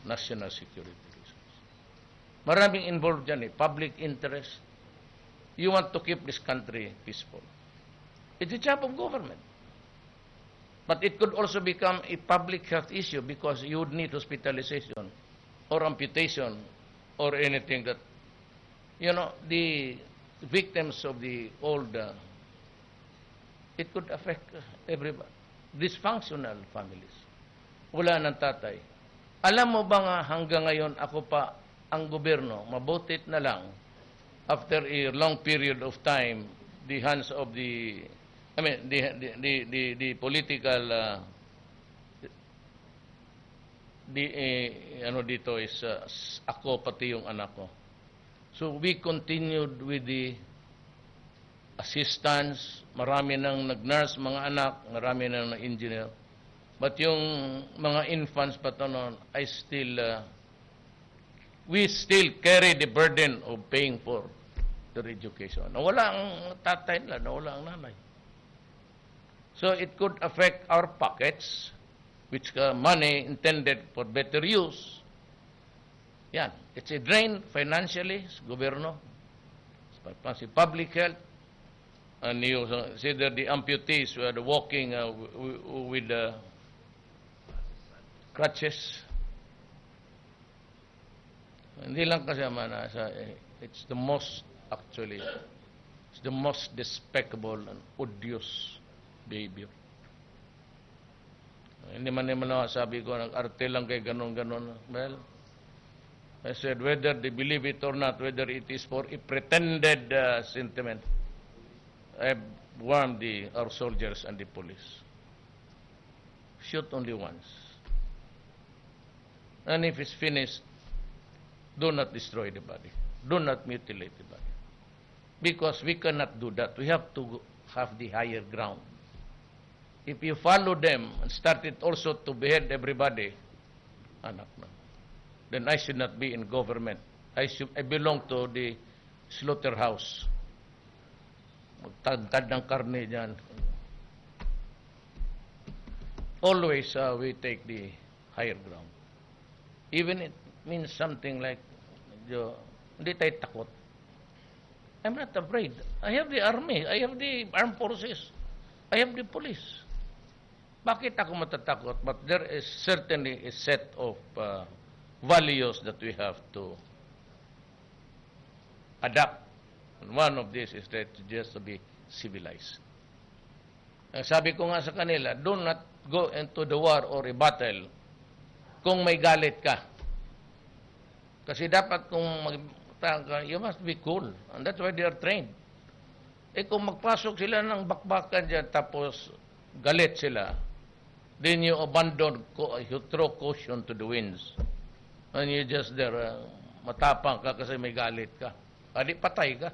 national security reasons. Maraming involved dyan eh. Public interest. You want to keep this country peaceful. It's a job of government. But it could also become a public health issue because you would need hospitalization or amputation or anything that, you know, the victims of the old, it could affect everybody. Dysfunctional families. Wala ng tatay. Alam mo ba nga hanggang ngayon ako pa ang gobyerno, mabutit na lang, after a long period of time, the hands of the, I mean, the political, ano dito is, ako pati yung anak ko. So we continued with the assistance, marami nang nag-nurse mga anak, marami nang na-engineer. But yung mga infants pa to noon, we still carry the burden of paying for their education. Nawala ang tatay nila, nawala ang nanay. So it could affect our pockets, which money intended for better use. Yan, it's a drain financially sa gobyerno, sa public health, and you consider the amputees who are walking with crutches. Hindi lang kasama na it's the most, actually, it's the most despicable and odious behavior. Hindi man sabi ko, nag-arte lang kay ganon-ganon. Well, I said, whether they believe it or not, whether it is for a pretended sentiment, I have warned our soldiers and the police. Shoot only once. And if it's finished, do not destroy the body. Do not mutilate the body. Because we cannot do that. We have to have the higher ground. If you follow them and started also to behead everybody, anak na, then I should not be in government. I belong to the slaughterhouse. Magtagtad ng karne dyan. Always we take the higher ground. Even it means something like, hindi tayo takot. I'm not afraid. I have the army. I have the armed forces. I have the police. Bakit ako matatakot? But there is certainly a set of values that we have to adapt. And one of these is that just to be civilized. Ang sabi ko nga sa kanila, do not go into the war or a battle kung may galit ka. Kasi dapat kung you must be cool. And that's why they are trained. Eh kung magpasok sila ng bakbakan dyan, tapos galit sila, then you abandon, you throw caution to the winds. And you just there, matapang ka kasi may galit ka. Adi patay ka.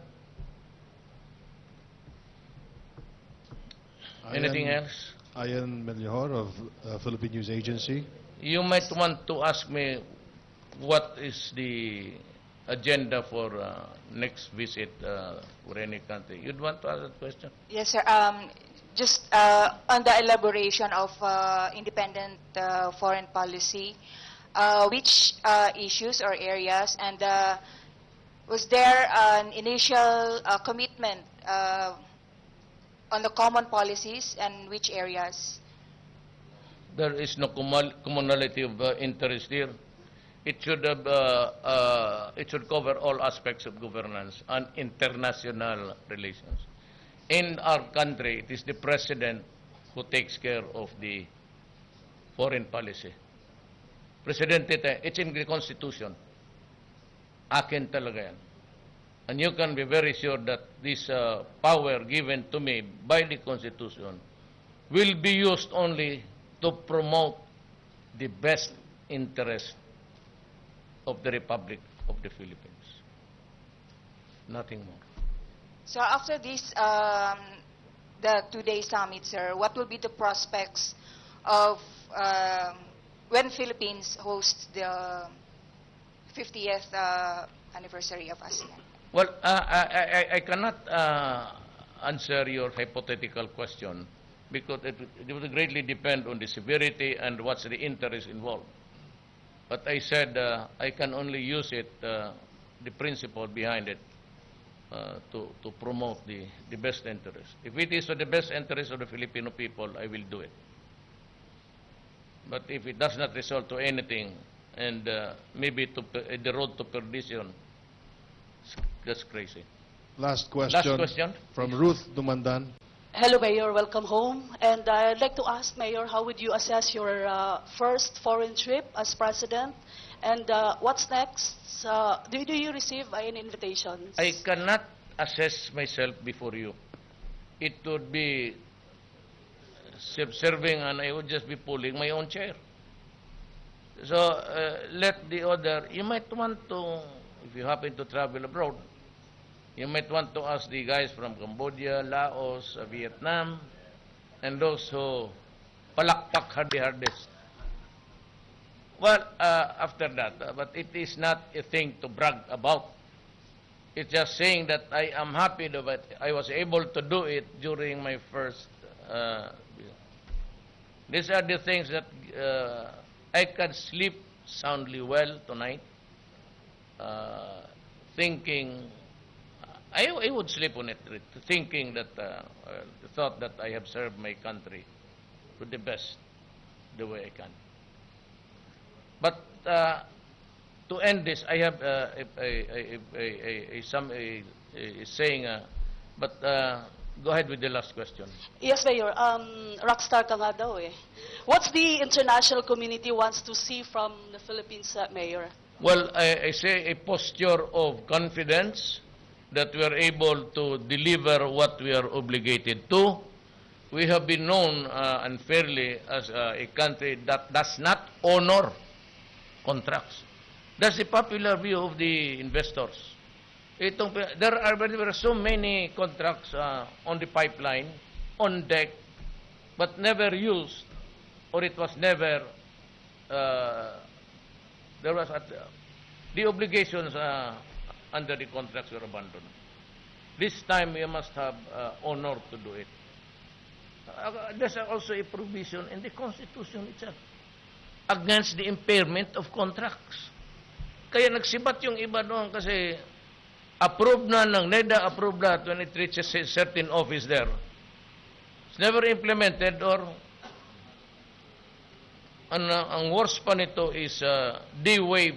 Anything else? Ayan Melior of Philippine News Agency. You might want to ask me what is the agenda for next visit for any country. You'd want to ask that question? Yes, sir. Just on the elaboration of independent foreign policy, which issues or areas, and was there an initial commitment on the common policies, and which areas? There is no commonality of interest here. It should cover all aspects of governance and international relations. In our country, it is the president who takes care of the foreign policy. Presidente, it's in the Constitution. Akin talaga yan. And you can be very sure that this power given to me by the Constitution will be used only to promote the best interest of the Republic of the Philippines. Nothing more. So after this, the two-day summit, sir, what will be the prospects of when Philippines hosts the 50th anniversary of ASEAN? Well, I cannot answer your hypothetical question because it will greatly depend on the severity and what's the interest involved. But I said I can only use it, the principle behind it, to promote the best interest. If it is for the best interest of the Filipino people, I will do it. But if it does not result to anything, and maybe to the road to perdition, that's crazy. Last question from Ruth Dumandan. Hello, Mayor. Welcome home. And I'd like to ask, Mayor, how would you assess your first foreign trip as president? And what's next? Do you receive any invitations? I cannot assess myself before you. It would be self-serving, and I would just be pulling my own chair. So let the other, you might want to, if you happen to travel abroad, you might want to ask the guys from Cambodia, Laos, Vietnam, and those who palakpak hardest. Well, after that, but it is not a thing to brag about. It's just saying that I am happy that I was able to do it during my first. These are the things that I can sleep soundly well tonight, thinking. I would sleep on it, thinking that the thought that I have served my country to the best, the way I can. But to end this, I have a saying. But go ahead with the last question. Yes, Mayor. Rockstar ka nga daw eh. What's the international community wants to see from the Philippines, Mayor? Well, I say a posture of confidence that we are able to deliver what we are obligated to. We have been known unfairly as a country that does not honor contracts. That's the popular view of the investors. There are so many contracts on the pipeline, on deck, but never used, or it was never, there was the obligations under the contracts were abandoned. This time we must have honor to do it. There's also a provision in the Constitution itself against the impairment of contracts. Kaya nagsibat yung iba doon kasi approved na ng NEDA, approved that when it reaches a certain office there. It's never implemented, or ang worst pa nito is they waive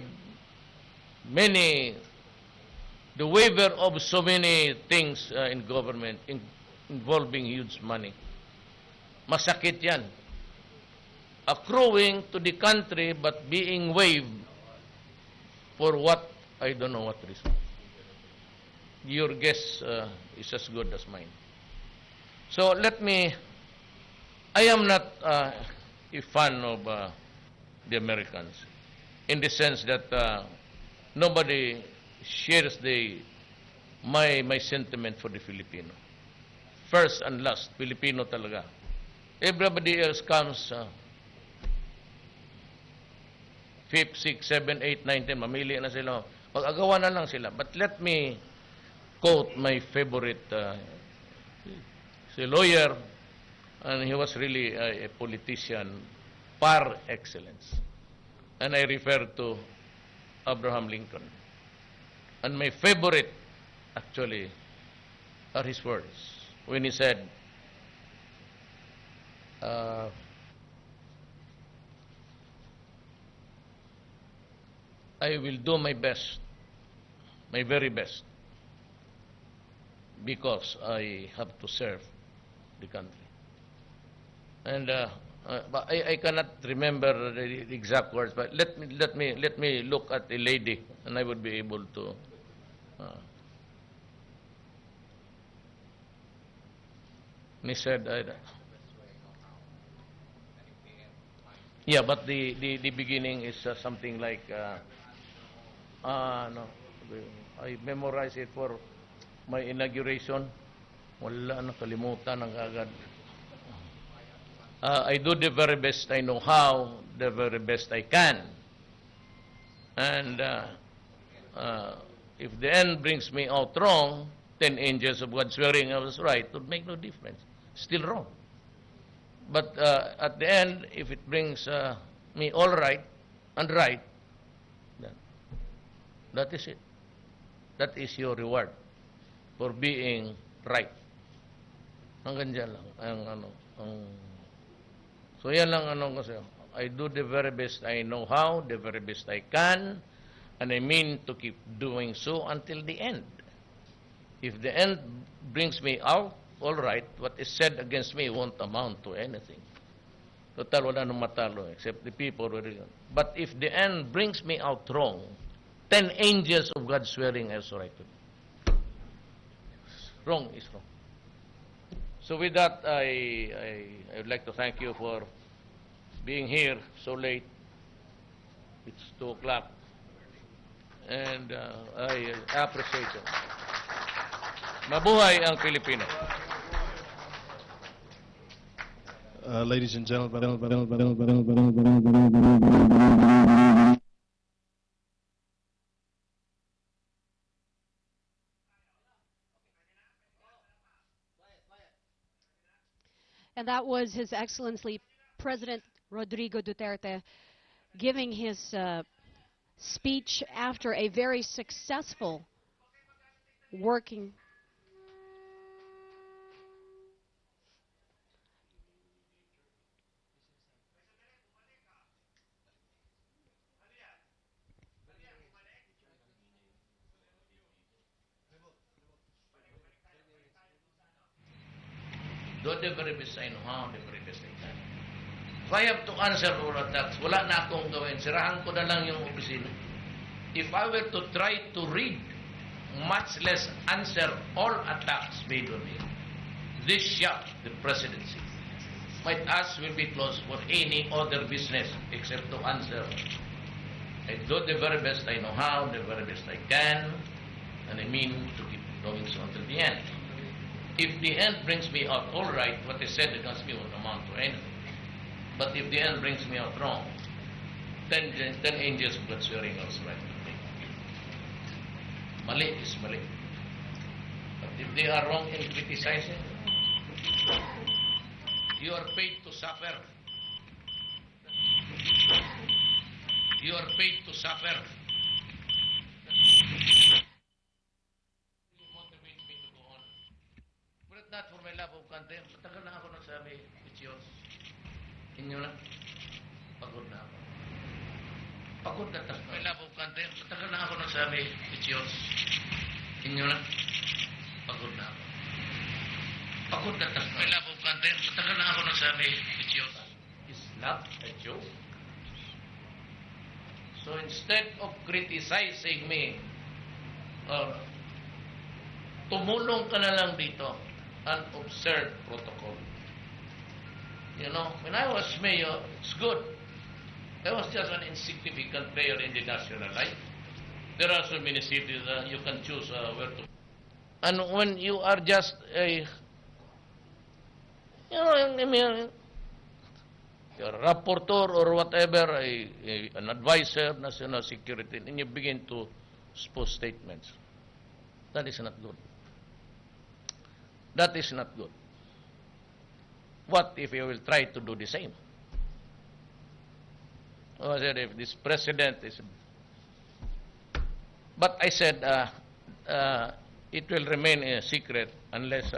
the waiver of so many things in government involving huge money. Masakit yan. Accruing to the country but being waived for what, I don't know what reason. Your guess is as good as mine. So I am not a fan of the Americans in the sense that nobody shares my sentiment for the Filipino. First and last, Filipino talaga. Everybody else comes 5th, 6th, 7th, 8th, 9th, 10, mamili na sila. Pag-agawa na lang sila. But let me quote my favorite si lawyer, and he was really a politician par excellence. And I refer to Abraham Lincoln. And my favorite, actually, are his words when he said, I will do my best, my very best, because I have to serve the country. And but I cannot remember the exact words, but let me look at a lady, and I would be able to. He said, yeah, but the beginning is something like, no, I memorize it for my inauguration. Wala, nakalimutan ng agad. I do the very best I know how, the very best I can. And if the end brings me out wrong, 10 angels of God swearing I was right, it would make no difference. Still wrong. But at the end, if it brings me all right and right, then that is it. That is your reward for being right. Hanggang dyan lang. So yan lang kasi. I do the very best I know how, the very best I can, and I mean to keep doing so until the end. If the end brings me out, all right, what is said against me won't amount to anything. Total, wala nang matalo except the people. But if the end brings me out wrong, 10 angels of God swearing I was right to me. Wrong is wrong. So with that, I would like to thank you for being here so late. It's 2 o'clock. And I appreciate it. Mabuhay ang Pilipino. Ladies and gentlemen, And that was His Excellency President Rodrigo Duterte giving his speech after a very successful working Do the very best I know how, the very best I can. If I have to answer all attacks, wala na akong gawin. Sirahan ko na lang yung opisina. If I were to try to read, much less answer all attacks made on me, this shop, the presidency, my task will be closed for any other business except to answer. I do the very best I know how, the very best I can, and I mean to keep doing so until the end. If the end brings me out all right, what is said against me won't amount to anything. But if the end brings me out wrong, 10 angels of God swearing I was right. Mali is mali. But if they are wrong in criticizing, you are paid to suffer. You are paid to suffer. Motivates me to go on. But not for my love of country. Matagal na ako nagsabi, it's yours. Inyo na. Pagod na ako. Pagod na tayo. My love of country. Matagal na ako nagsabi, it's yours. Inyo na. Pagod na ako. Pagod na tayo. My love of country. Matagal na ako nagsabi, it's yours. Is not a joke. So instead of criticizing me or tumulong ka na lang dito and observe protocol. You know, when I was mayor, it's good. I was just an insignificant player in the national life. There are so many cities you can choose where to. And when you are just a, you know, I mean, you're a rapporteur or whatever, an advisor, national security, and you begin to expose statements. That is not good. That is not good. What if you will try to do the same? I said, if this president is... But I said, it will remain a secret unless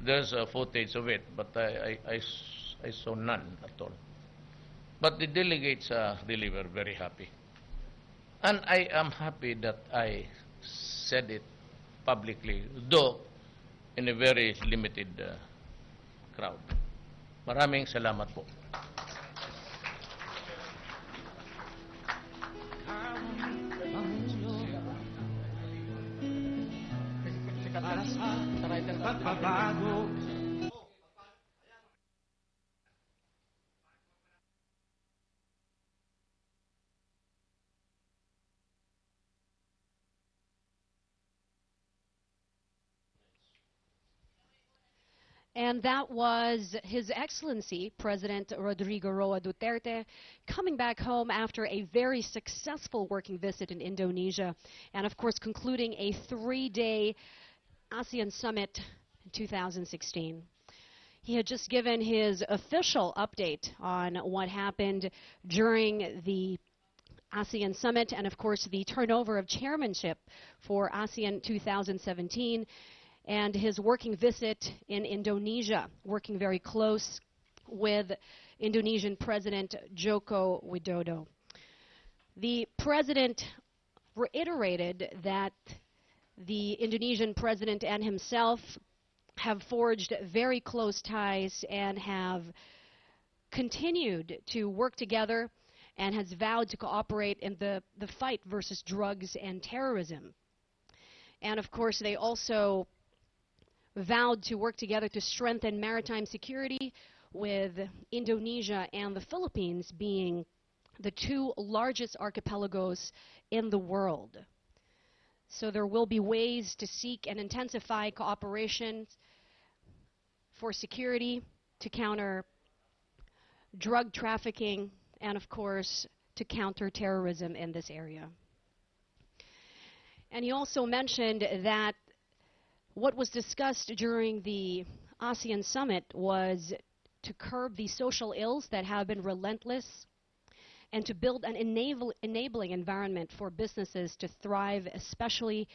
there's a footage of it. But I saw none at all. But the delegates really were very happy. And I am happy that I said it publicly, though in a very limited crowd. Maraming salamat po. And that was His Excellency, President Rodrigo Roa Duterte, coming back home after a very successful working visit in Indonesia, and of course concluding a 3-day ASEAN summit in 2016. He had just given his official update on what happened during the ASEAN summit and of course the turnover of chairmanship for ASEAN 2017 and his working visit in Indonesia, working very close with Indonesian President Joko Widodo. The president reiterated that the Indonesian president and himself have forged very close ties and have continued to work together and has vowed to cooperate in the fight versus drugs and terrorism. And of course, they also vowed to work together to strengthen maritime security, with Indonesia and the Philippines being the two largest archipelagos in the world. So there will be ways to seek and intensify cooperation for security, to counter drug trafficking, and of course to counter terrorism in this area. And he also mentioned that what was discussed during the ASEAN summit was to curb the social ills that have been relentless and to build an enabling environment for businesses to thrive, especially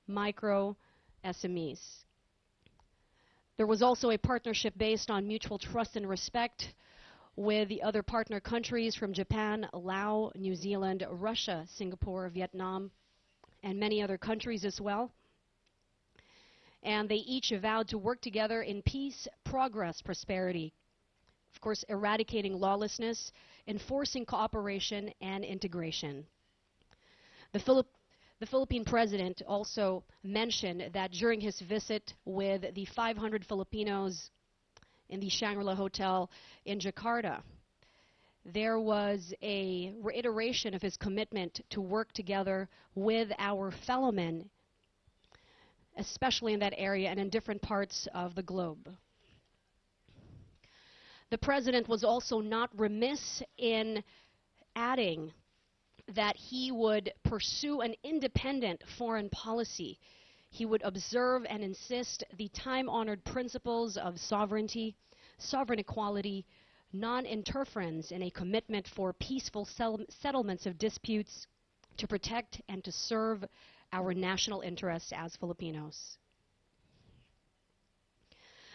micro SMEs. There was also a partnership based on mutual trust and respect with the other partner countries from Japan, Laos, New Zealand, Russia, Singapore, Vietnam, and many other countries as well. And they each vowed to work together in peace, progress, prosperity. Of course, eradicating lawlessness, enforcing cooperation and integration. The Philippine president also mentioned that during his visit with the 500 Filipinos in the Shangri-La Hotel in Jakarta, there was a reiteration of his commitment to work together with our fellow men, especially in that area and in different parts of the globe. The president was also not remiss in adding that he would pursue an independent foreign policy. He would observe and insist the time-honored principles of sovereignty, sovereign equality, non-interference, and a commitment for peaceful settlements of disputes to protect and to serve our national interests as Filipinos.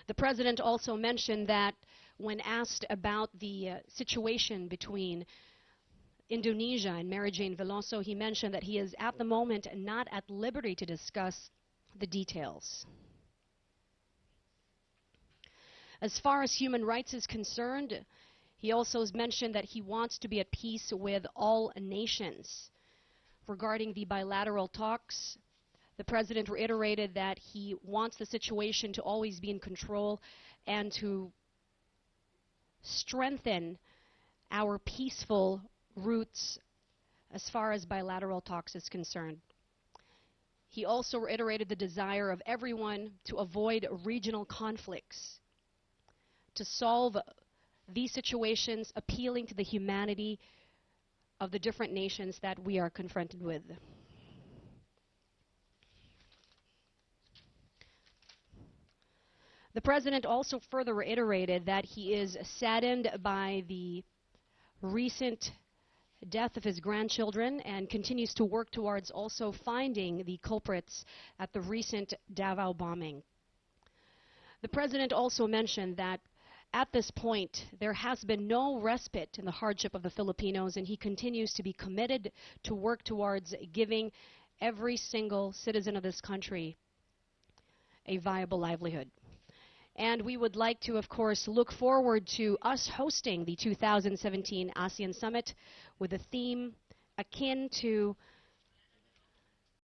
The president also mentioned that when asked about the situation between Indonesia and Mary Jane Veloso, he mentioned that he is at the moment not at liberty to discuss the details. As far as human rights is concerned, he also mentioned that he wants to be at peace with all nations. Regarding the bilateral talks The President reiterated that he wants the situation to always be in control and to strengthen our peaceful roots as far as bilateral talks is concerned. He also reiterated the desire of everyone to avoid regional conflicts, to solve these situations, appealing to the humanity of the different nations that we are confronted with. The President also further reiterated that he is saddened by the recent death of his grandchildren and continues to work towards also finding the culprits at the recent Davao bombing. The President also mentioned that at this point, there has been no respite in the hardship of the Filipinos, and he continues to be committed to work towards giving every single citizen of this country a viable livelihood. And we would like to, of course, look forward to us hosting the 2017 ASEAN Summit with a theme akin to